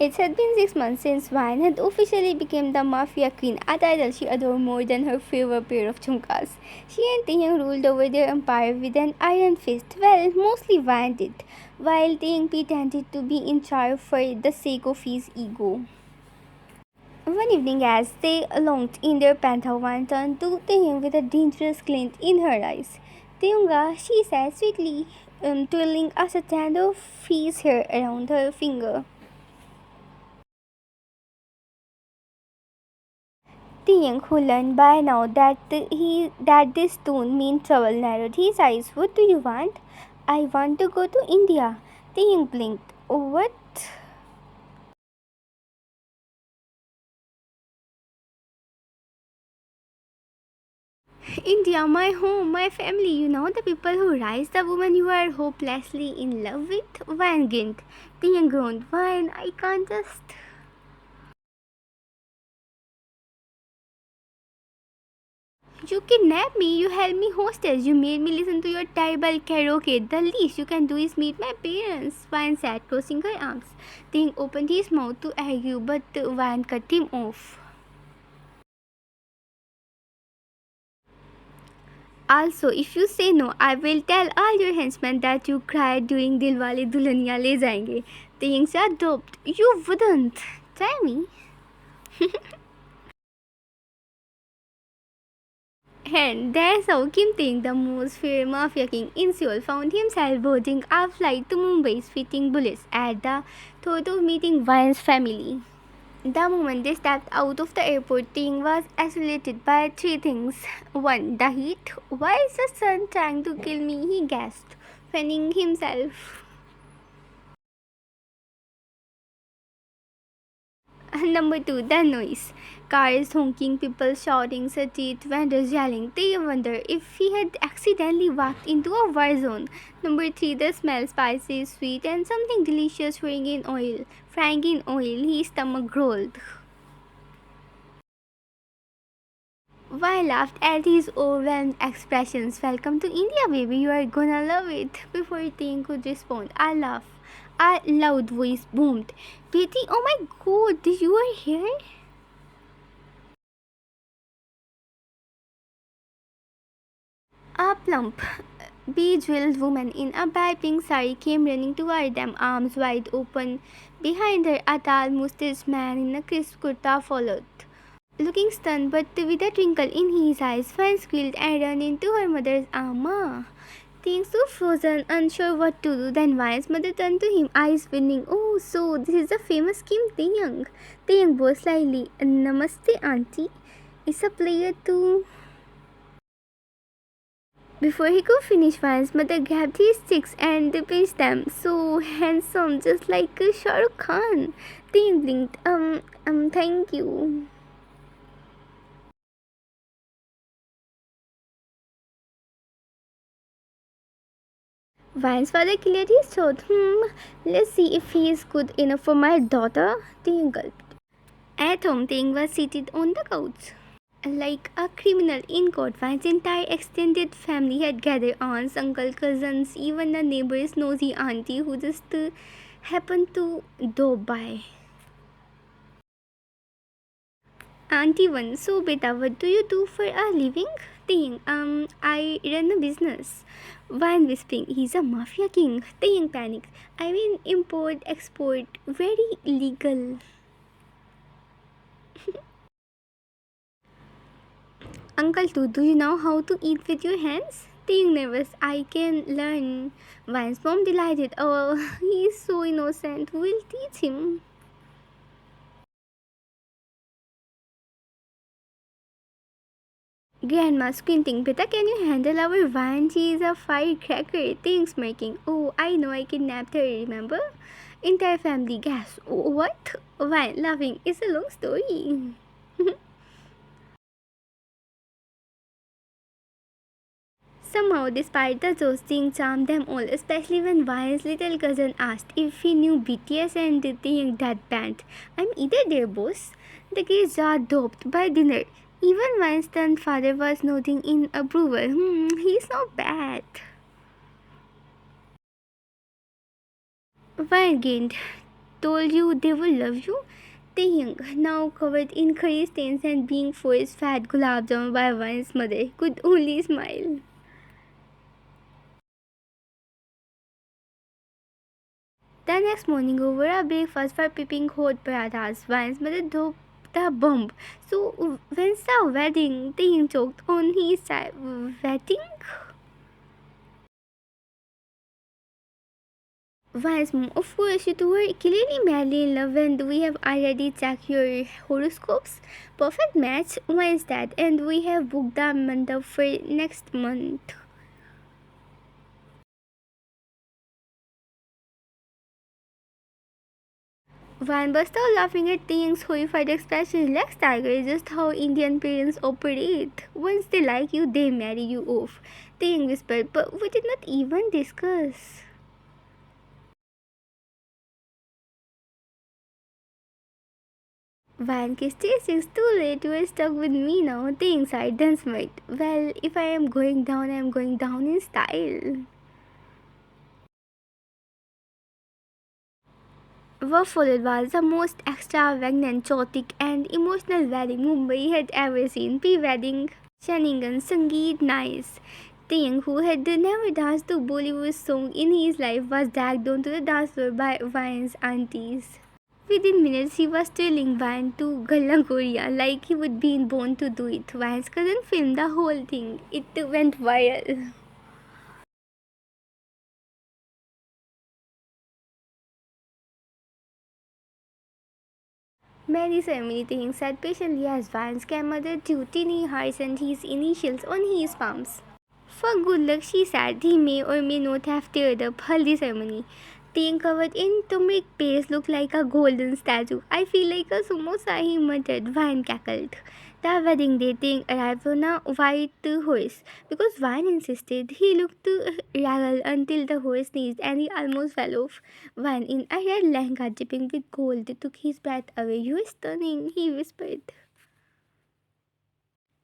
It had been 6 months since Vine had officially become the mafia queen, a title she adored more than her favorite pair of jhumkas. She and Taehyung ruled over their empire with an iron fist. Well, mostly Vine did, while Taehyung pretended to be in charge for the sake of his ego. One evening, as they lounged in their penthouse, Vine turned to Taehyung with a dangerous glint in her eyes. Taehyunga, she said sweetly, twirling a strand of his hair around her finger. Taehyung, who learned by now that this tone meant trouble, narrowed his eyes. What do you want? I want to go to India. Taehyung blinked. What? India, my home, my family, the people who rise, the woman you are hopelessly in love with? Van grinned. Taehyung groaned. Van, I can't just. You kidnapped me, you held me hostage, you made me listen to your terrible karaoke. The least you can do is meet my parents. Van sat, crossing her arms. Taehyung opened his mouth to argue, but Van cut him off. Also, if you say no, I will tell all your henchmen that you cried during Dilwale Dulhaniya Le Jayenge. Taehyung said, "Adopt. You wouldn't. Try me." And that's how Kim Taehyung, the most feared mafia king in Seoul, found himself boarding a flight to Mumbai, sweating bullets at the thought of meeting Vine's family. The moment they stepped out of the airport, Ting was isolated by three things. One, the heat. Why is the sun trying to kill me? He gasped, fanning himself. Number two, the noise. Cars honking, people shouting, street vendors yelling. They wonder if he had accidentally walked into a war zone. Number three, the smell, spicy, sweet, and something delicious frying in oil. Frying in oil, his stomach growled. Why laughed at his overwhelmed expressions. Welcome to India, baby. You are gonna love it. Before Ting could respond, I laugh. A loud voice boomed. Betty, oh my god, you are here? A plump, bejeweled woman in a bright pink sari came running toward them, arms wide open. Behind her, a tall, mustached man in a crisp kurta followed. Looking stunned but with a twinkle in his eyes, Fan squealed and ran into her mother's arm. Ma! Things so frozen, unsure what to do, then Vine's mother turned to him, eyes winning. Oh, so this is the famous Kim Taehyung. Taehyung bowed slightly. Namaste, auntie. It's a pleasure to. Before he could finish, Vine's mother grabbed his cheeks and pinched them. So handsome, just like Shah Rukh Khan. Taehyung blinked. Thank you. Vine's father cleared his throat. Let's see if he is good enough for my daughter. Taehyung gulped. At home, Taehyung was seated on the couch. Like a criminal in court, Vine's entire extended family had gathered, aunts, uncle, cousins, even a neighbor's nosy auntie who just happened to go by. Auntie 1, so beta, what do you do for a living? Taehyung, I run a business. Vine whispering, he's a mafia king. Taehyung panicked. I mean, import, export, very legal. Uncle 2, do you know how to eat with your hands? Taehyung nervous, I can learn. Vine's mom delighted. Oh, he's so innocent. We'll teach him. Grandma squinting, Beta, can you handle our wine? She is a firecracker. Things smirking. Oh, I know I kidnapped her, remember? Entire family gasp. What? Wine laughing. It's a long story. Somehow, despite the toasting charmed them all, especially when Vine's little cousin asked if he knew BTS and the that band. I'm either their boss. The kids are doped by dinner. Even Vine's father was nodding in approval. He's not bad. Vine gained. told you they would love you? Taehyung, now covered in curry stains and being forced fed gulab jamun by Van's mother, could only smile. The next morning, over a breakfast for peeping hot parathas, Van's mother dropped the bomb. So, when's the wedding? Taehyung choked on his side. Wedding? Once more, of course, you two are clearly madly in love and we have already checked your horoscopes. Perfect match, when's that? And we have booked the mandap for next month. Van burst out laughing at Ting's horrified expression. Relax, Tiger, is just how Indian parents operate. Once they like you, they marry you off. Ting whispered, but we did not even discuss. Van kissed his, it's too late, you are stuck with me now. Ting sighed, then smiled. Well, if I am going down, I am going down in style. What followed was the most extravagant, chaotic, and emotional wedding Mumbai had ever seen. Pre-wedding shenanigans, Sangeet nice. Taehyung, who had never danced to Bollywood song in his life, was dragged onto the dance floor by Vine's aunties. Within minutes, he was trailing Vine to Galangoria like he would be born to do it. Vine's cousin filmed the whole thing. It went viral. Mary ceremony Taehyung sat patiently as Vine's grandmother drew tiny hearts and his initials on his palms. For good luck, she said he may or may not have teared up Haldi ceremony. Taehyung covered in turmeric paste looked like a golden statue. I feel like a samosa, he muttered. Vine cackled. The wedding day, Taehyung arrived on a white horse. Because Vine insisted, he looked to regal until the horse sneezed and he almost fell off. Vine, in a red lehenga dripping with gold, took his breath away. "You're stunning," he whispered.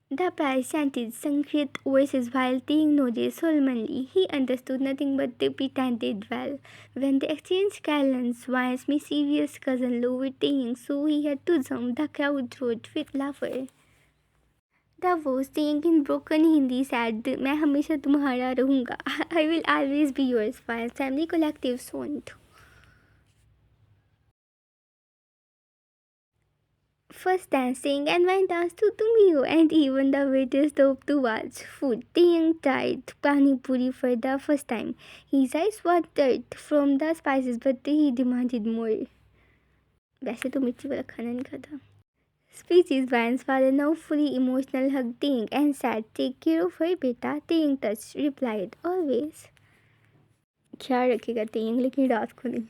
The priest chanted Sanskrit verses while Taehyung nodded solemnly. He understood nothing but they pretended well. When they exchanged garlands, Vine's mischievous cousin lowered Taehyung, so he had to jump. The crowd roared with laughter. The voice Taehyung in broken Hindi said, "मैं हमेशा तुम्हारा रहूँगा." I will always be yours. Vine's family collective soned. First dancing and wine danced to Tumio and even the waiter stopped to watch. Food. Taehyung tried pani puri for the first time. His eyes watered from the spices but he demanded more. वैसे तो मिर्ची वाला खाना नहीं खाता. Speeches Van's father now fully emotional hugged Taehyung and said, "Take care of her beta." Taehyung touched replied, "Always." ख्याल रखेगा Taehyung लेकिन रात को नहीं.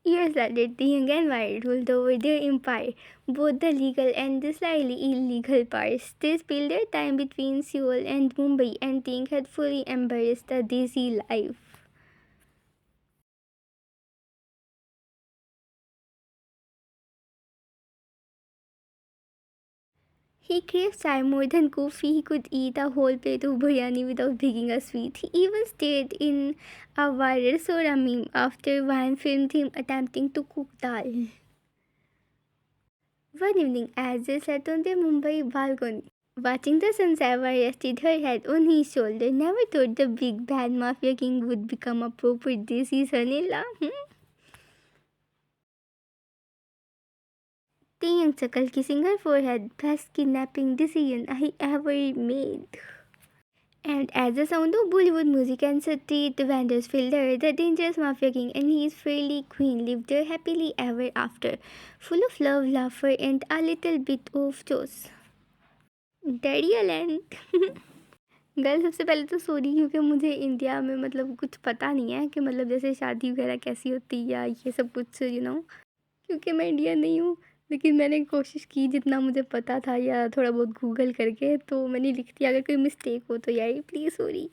Years later, the young and married ruled over their empire, both the legal and the slightly illegal parts. They spent their time between Seoul and Mumbai and Ting had fully embraced the desi life. He craved chai more than coffee. He could eat a whole plate of biryani without begging a sweet. He even stayed in a viral Sora meme after one filmed him attempting to cook dal. One evening, as they sat on their Mumbai balcony, watching the sunset, Eva rested her head on his shoulder. Never thought the big bad mafia king would become a proper desi son-in-law. Taehyung chuckled, kissing her forehead. Best kidnapping decision I ever made. And as the sound of Bollywood music and street vendors filled the air, the dangerous mafia king and his fairly queen lived there happily ever after, full of love, laughter, and a little bit of chores. Daddy Land. Girl सबसे पहले तो sorry क्योंकि मुझे India में मतलब कुछ पता नहीं है कि मतलब जैसे शादी वगैरह कैसी होती है या ये सब कुछ क्योंकि मैं इंडियन नहीं हूँ. लेकिन मैंने कोशिश की जितना मुझे पता था या थोड़ा बहुत गूगल करके तो मैंने लिख दिया. अगर कोई मिस्टेक हो तो यार प्लीज़ सॉरी.